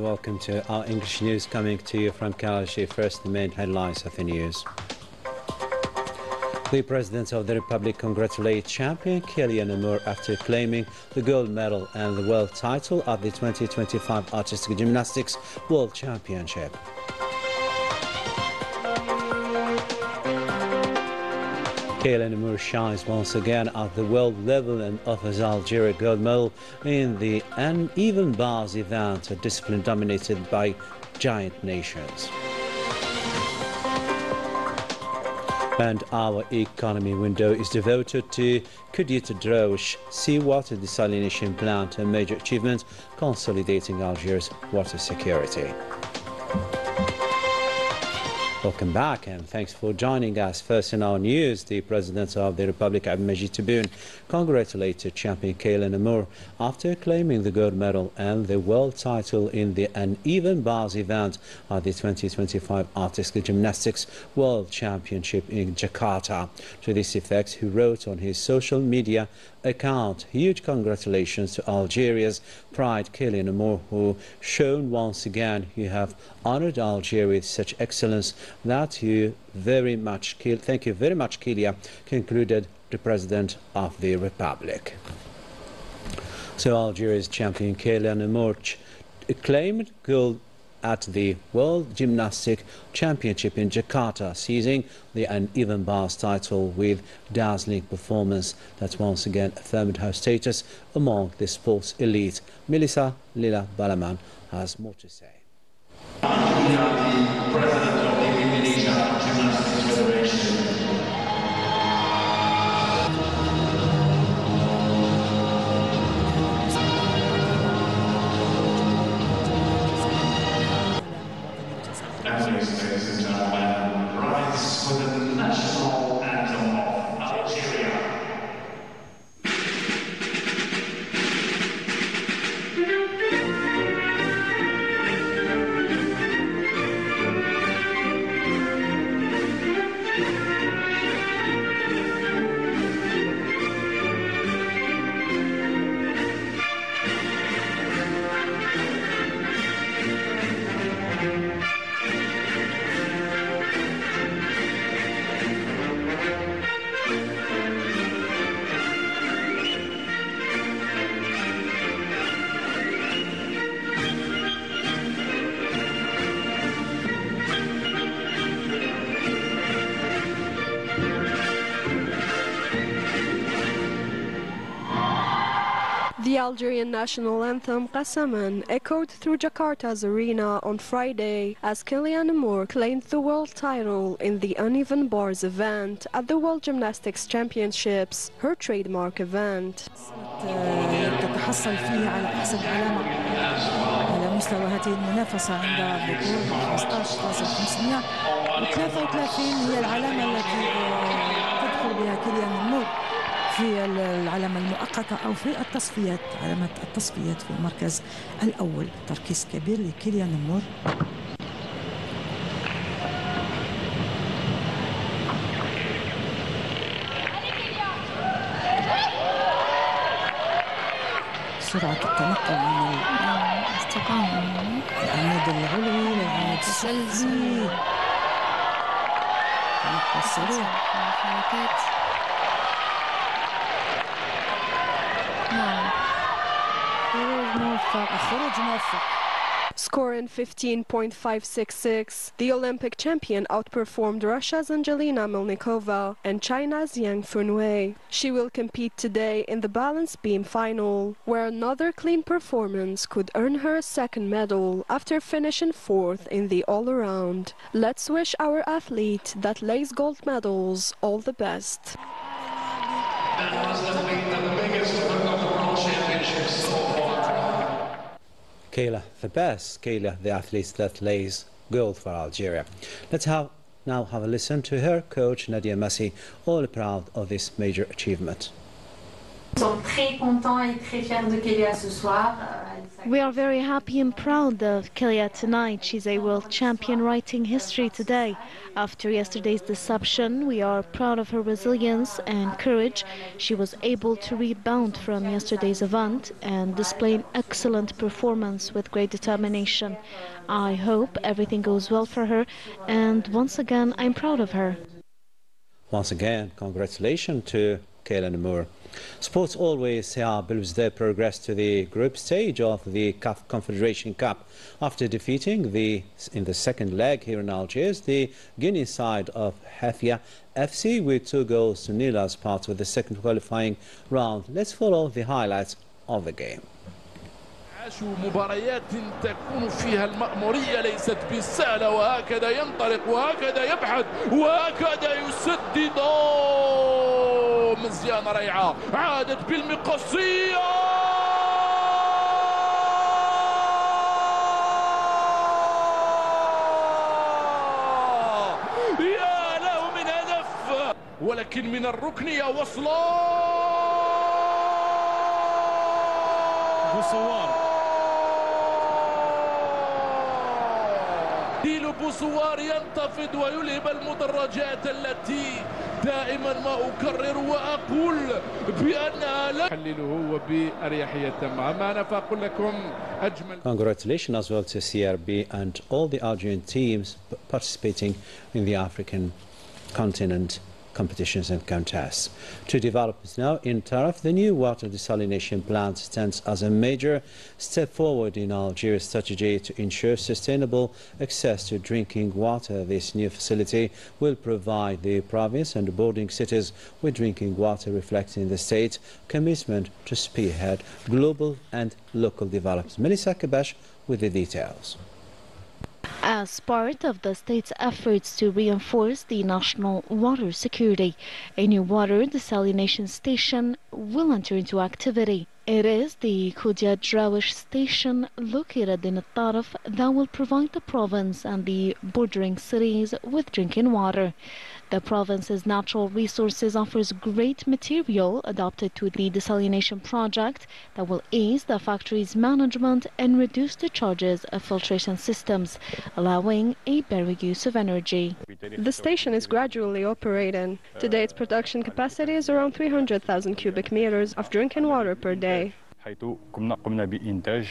welcome to our English news coming to you from Canal. First, the main headlines of the news. The President of the Republic congratulates champion Kylian Mbappé after claiming the gold medal and the world title at the 2025 Artistic Gymnastics World Championship. Kylian Mbappé shines once again at the world level and offers Algeria gold medal in the uneven bars event, a discipline dominated by giant nations. And our economy window is devoted to Kudit-Drosh seawater desalination plant, a major achievement consolidating Algeria's water security. Welcome back and thanks for joining us. First in our news, the President of the Republic, Abdelmajid Tebboune, congratulated champion Kylian Mbappé after claiming the gold medal and the world title in the uneven bars event at the 2025 Artistic Gymnastics World Championship in Jakarta. To this effect, he wrote on his social media account, "Huge congratulations to Algeria's pride, Kylian Mbappé, who shown once again you have honored Algeria with such excellence that you very much, thank you very much, Kylian," concluded the President of the Republic. So Algeria's champion Kylian Mbappé claimed gold at the World Gymnastic Championship in Jakarta, seizing the uneven bars title with dazzling performance that once again affirmed her status among the sports elite. Melissa Lila Balaman has more to say. The President of the Indonesia Gymnastics Federation. Ladies and gentlemen, rise for the national anthem of Algeria. The Algerian national anthem Qasaman echoed through Jakarta's arena on Friday as Kylian Mbappé claimed the world title in the uneven bars event at the World Gymnastics Championships, her trademark event. تتحصل فيه على أحسن علامة على مستوى هذه المنافسة عند الذكور 15,500 و33 هي العلامة التي تدخل بها كيليان مبابي في العلامة المؤقتة أو في التصفيات، علامة التصفيات في المركز الأول. تركيز كبير لكيليان مبابي. سرعة التنقل من العمود العلوي للعمود السفلي. تنقل سريع. خروج موفق. Scoring 15.566, the Olympic champion outperformed Russia's Angelina Melnikova and China's Yang Funwei. She will compete today in the balance beam final, where another clean performance could earn her a second medal after finishing fourth in the all-around. Let's wish our athlete that lays gold medals all the best. That was the biggest event of the World Championships so far. Kayla, the best. Kayla, the athlete that lays gold for Algeria. Let's now have a listen to her coach, Nadia Massi, all proud of this major achievement. We are very happy and proud of Kelia tonight. She's a world champion writing history today. After yesterday's deception, we are proud of her resilience and courage. She was able to rebound from yesterday's event and display an excellent performance with great determination. I hope everything goes well for her, and once again, I'm proud of her. Once again, congratulations to Kayla Moore. Sports always believes they progress to the group stage of the CAF Confederation Cup after defeating in the second leg here in Algiers the Guinea side of Hafia FC with 2-0 as part of the second qualifying round. Let's follow the highlights of the game. مباريات تكون فيها المأمورية ليست بالسهلة، وهكذا ينطلق وهكذا يبحث وهكذا يسدد. مزيانة رائعة عادت بالمقصية. يا له من هدف، ولكن من الركنية وصلا. بوسوار بوسوار ينتفض ويلهب المدرجات التي دائما ما أكرر وأقول بأنها لا تحلله وبأريحية تامة. أنا فأقول لكم أجمل. Congratulations as well to CRB and all the Algerian teams participating in the African continent competitions and contests. To developers now in Taraf, the new water desalination plant stands as a major step forward in Algeria's strategy to ensure sustainable access to drinking water. This new facility will provide the province and bordering cities with drinking water, reflecting the state's commitment to spearhead global and local development. Melissa Kabash with the details. As part of the state's efforts to reinforce the national water security, a new water desalination station will enter into activity. It is the Khoudia Drawish station located in Taraf that will provide the province and the bordering cities with drinking water. The province's natural resources offers great material adapted to the desalination project that will ease the factory's management and reduce the charges of filtration systems, allowing a better use of energy. The station is gradually operating. Today its production capacity is around 300,000 cubic meters of drinking water per day. قمنا بإنتاج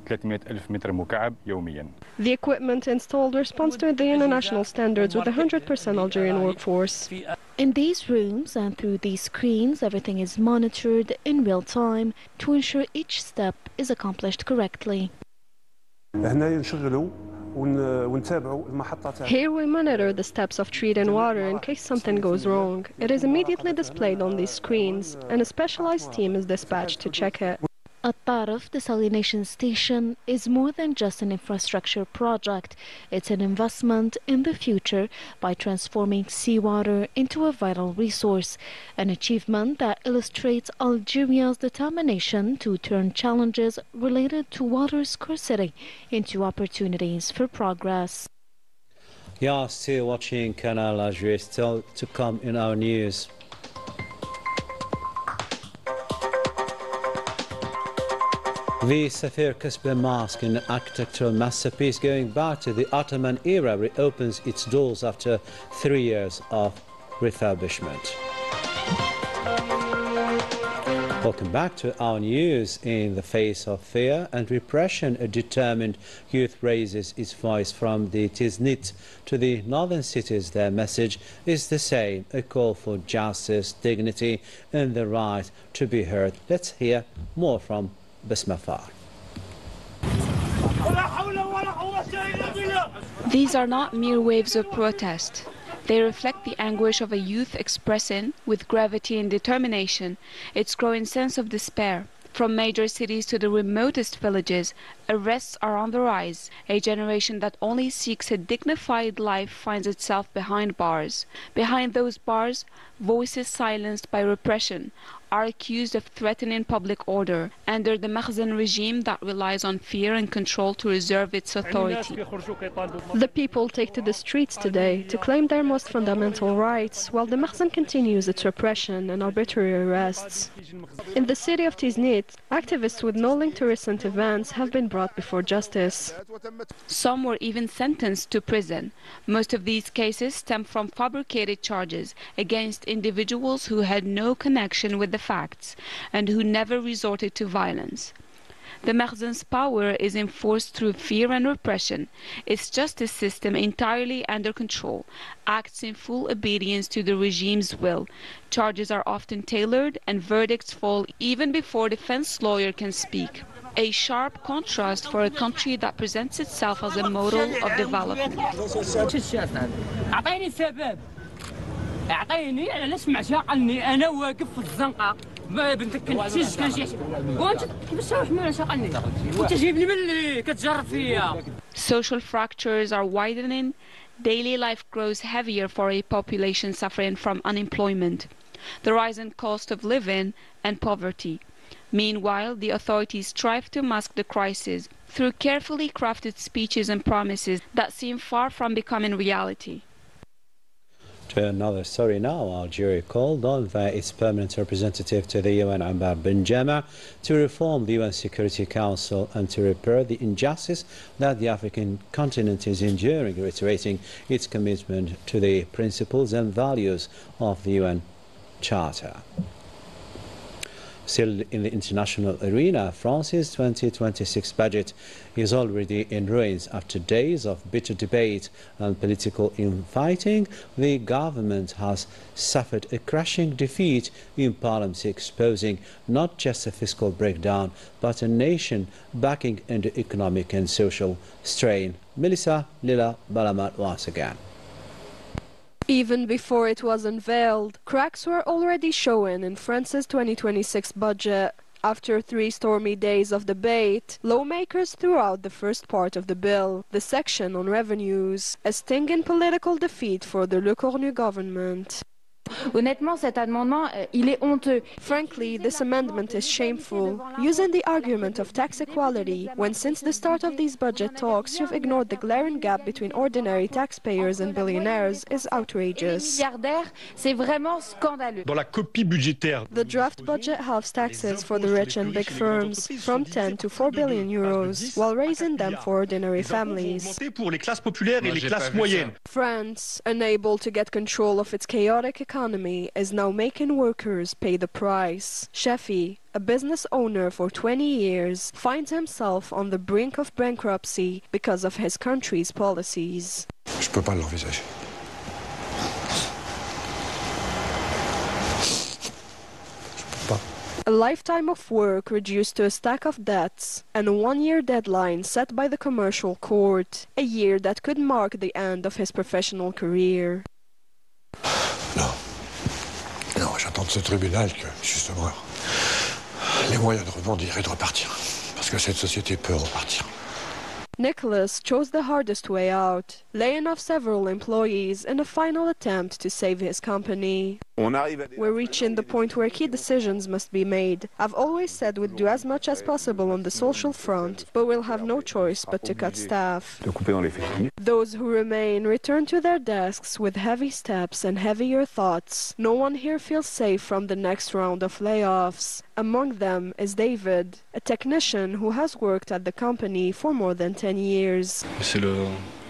300,000 متر مكعب يوميا. The equipment installed responds to the international standards with a 100% Algerian workforce. In these rooms and through these screens, everything is monitored in real time to ensure each step is accomplished correctly. Here we monitor the steps of treating water in case something goes wrong. It is immediately displayed on these screens, and a specialized team is dispatched to check it. A Taraf desalination station is more than just an infrastructure project. It's an investment in the future by transforming seawater into a vital resource, an achievement that illustrates Algeria's determination to turn challenges related to water scarcity into opportunities for progress. Yeah, still watching Canal Algérie, still to come in our news. The Safir Kasbah Mosque, an architectural masterpiece going back to the Ottoman era, reopens its doors after 3 years of refurbishment. Welcome back to our news. In the face of fear and repression, a determined youth raises its voice from the Tiznit to the northern cities. Their message is the same, a call for justice, dignity and the right to be heard. Let's hear more from Bismafar. These are not mere waves of protest. They reflect the anguish of a youth expressing, with gravity and determination, its growing sense of despair. From major cities to the remotest villages, arrests are on the rise. A generation that only seeks a dignified life finds itself behind bars. Behind those bars, voices silenced by repression, are accused of threatening public order under the Makhzen regime that relies on fear and control to reserve its authority. The people take to the streets today to claim their most fundamental rights, while the Makhzen continues its repression and arbitrary arrests. In the city of Tiznit, activists with no link to recent events have been brought before justice. Some were even sentenced to prison. Most of these cases stem from fabricated charges against individuals who had no connection with the facts and who never resorted to violence. The Makhzen's power is enforced through fear and repression. Its justice system, entirely under control, acts in full obedience to the regime's will. Charges are often tailored and verdicts fall even before defense lawyer can speak. A sharp contrast for a country that presents itself as a model of development. Social fractures are widening. Daily life grows heavier for a population suffering from unemployment, the rising cost of living, and poverty. Meanwhile, the authorities strive to mask the crisis through carefully crafted speeches and promises that seem far from becoming reality. To another story now, Algeria called on via its permanent representative to the UN, Ammar bin Jama, to reform the UN Security Council and to repair the injustice that the African continent is enduring, reiterating its commitment to the principles and values of the UN Charter. Still in the international arena, France's 2026 budget is already in ruins. After days of bitter debate and political infighting, the government has suffered a crushing defeat in Parliament, exposing not just a fiscal breakdown, but a nation backing under economic and social strain. Melissa Lila Balamat once again. Even before it was unveiled, cracks were already showing in France's 2026 budget. After 3 stormy days of debate, lawmakers threw out the first part of the bill, the section on revenues, a stinging political defeat for the Le Cornu government. Honnêtement, cet amendement, il est honteux. Frankly, this amendment is shameful, using the argument of tax equality, when since the start of these budget talks you've ignored the glaring gap between ordinary taxpayers and billionaires is outrageous. C'est vraiment scandaleux. Dans la copie budgétaire, the draft budget halves taxes for the rich and big firms from 10 to 4 billion euros, while raising them for ordinary families. pour les classes populaires et les classes moyennes. France, unable to get control of its chaotic economy, is now making workers pay the price. Shefi, a business owner for 20 years, finds himself on the brink of bankruptcy because of his country's policies. Je peux pas l'envisager. A lifetime of work reduced to a stack of debts, and a 1-year deadline set by the commercial court, a year that could mark the end of his professional career. Non. Non, j'attends de ce tribunal que, justement, les moyens de rebondir et de repartir. Parce que cette société peut repartir. Nicholas chose the hardest way out, laying off several employees in a final attempt to save his company. We're reaching the point where key decisions must be made. I've always said we'd do as much as possible on the social front, but we'll have no choice but to cut staff. Those who remain return to their desks with heavy steps and heavier thoughts. No one here feels safe from the next round of layoffs. Among them is David, a technician who has worked at the company for more than 10 years.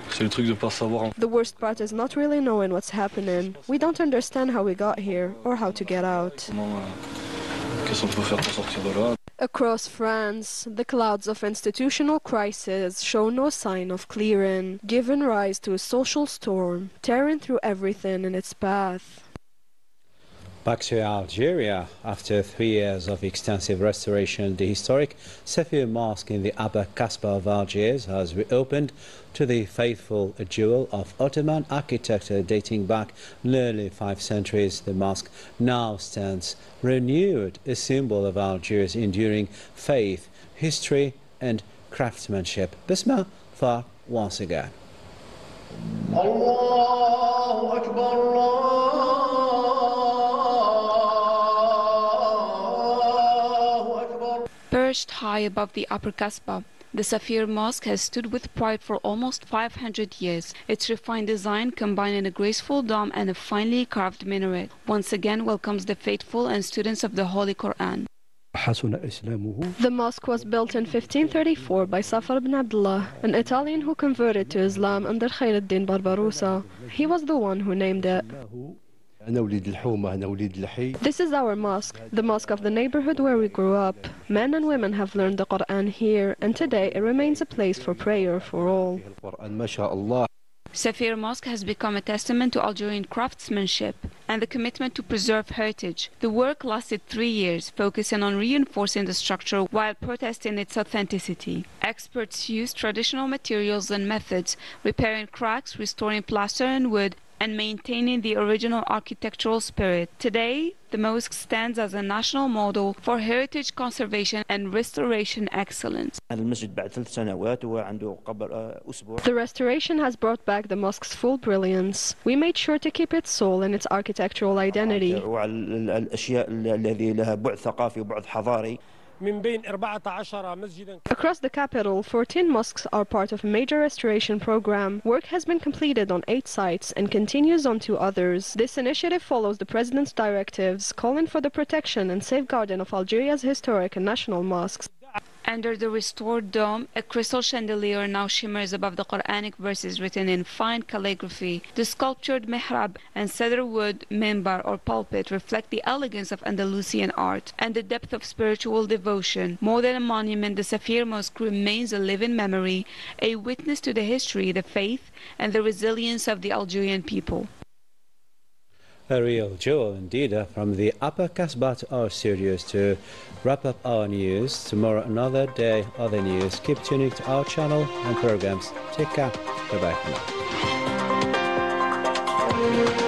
The worst part is not really knowing what's happening. We don't understand how we got here or how to get out. Across France, the clouds of institutional crisis show no sign of clearing, giving rise to a social storm, tearing through everything in its path. Back to Algeria. After 3 years of extensive restoration, the historic Saphir Mosque in the Upper Kasbah of Algiers has reopened to the faithful, a jewel of Ottoman architecture dating back nearly 5 centuries. The mosque now stands renewed, a symbol of Algiers' enduring faith, history and craftsmanship. Bismillah Far once again. Allahu Akbar, perched high above the Upper Kasbah. The Safir Mosque has stood with pride for almost 500 years. Its refined design, combining a graceful dome and a finely carved minaret, once again welcomes the faithful and students of the Holy Quran. The mosque was built in 1534 by Safar ibn Abdullah, an Italian who converted to Islam under Khairuddin Barbarossa. He was the one who named it. This is our mosque, the mosque of the neighborhood where we grew up. Men and women have learned the Quran here, and today it remains a place for prayer for all. Safir Mosque has become a testament to Algerian craftsmanship and the commitment to preserve heritage. The work lasted 3 years, focusing on reinforcing the structure while protesting its authenticity. Experts used traditional materials and methods, repairing cracks, restoring plaster and wood, and maintaining the original architectural spirit. Today, the mosque stands as a national model for heritage conservation and restoration excellence. The restoration has brought back the mosque's full brilliance. We made sure to keep its soul and its architectural identity. Across the capital, 14 mosques are part of a major restoration program. Work has been completed on 8 sites and continues on 2 others. This initiative follows the President's directives calling for the protection and safeguarding of Algeria's historic and national mosques. Under the restored dome, a crystal chandelier now shimmers above the Quranic verses written in fine calligraphy. The sculptured mihrab and cedar wood minbar or pulpit reflect the elegance of Andalusian art and the depth of spiritual devotion. More than a monument, the Safir Mosque remains a living memory, a witness to the history, the faith, and the resilience of the Algerian people. A real jewel indeed from the Upper Kasbah to our studios to wrap up our news. Tomorrow another day, other news. Keep tuning to our channel and programs. Take care. Bye-bye for now.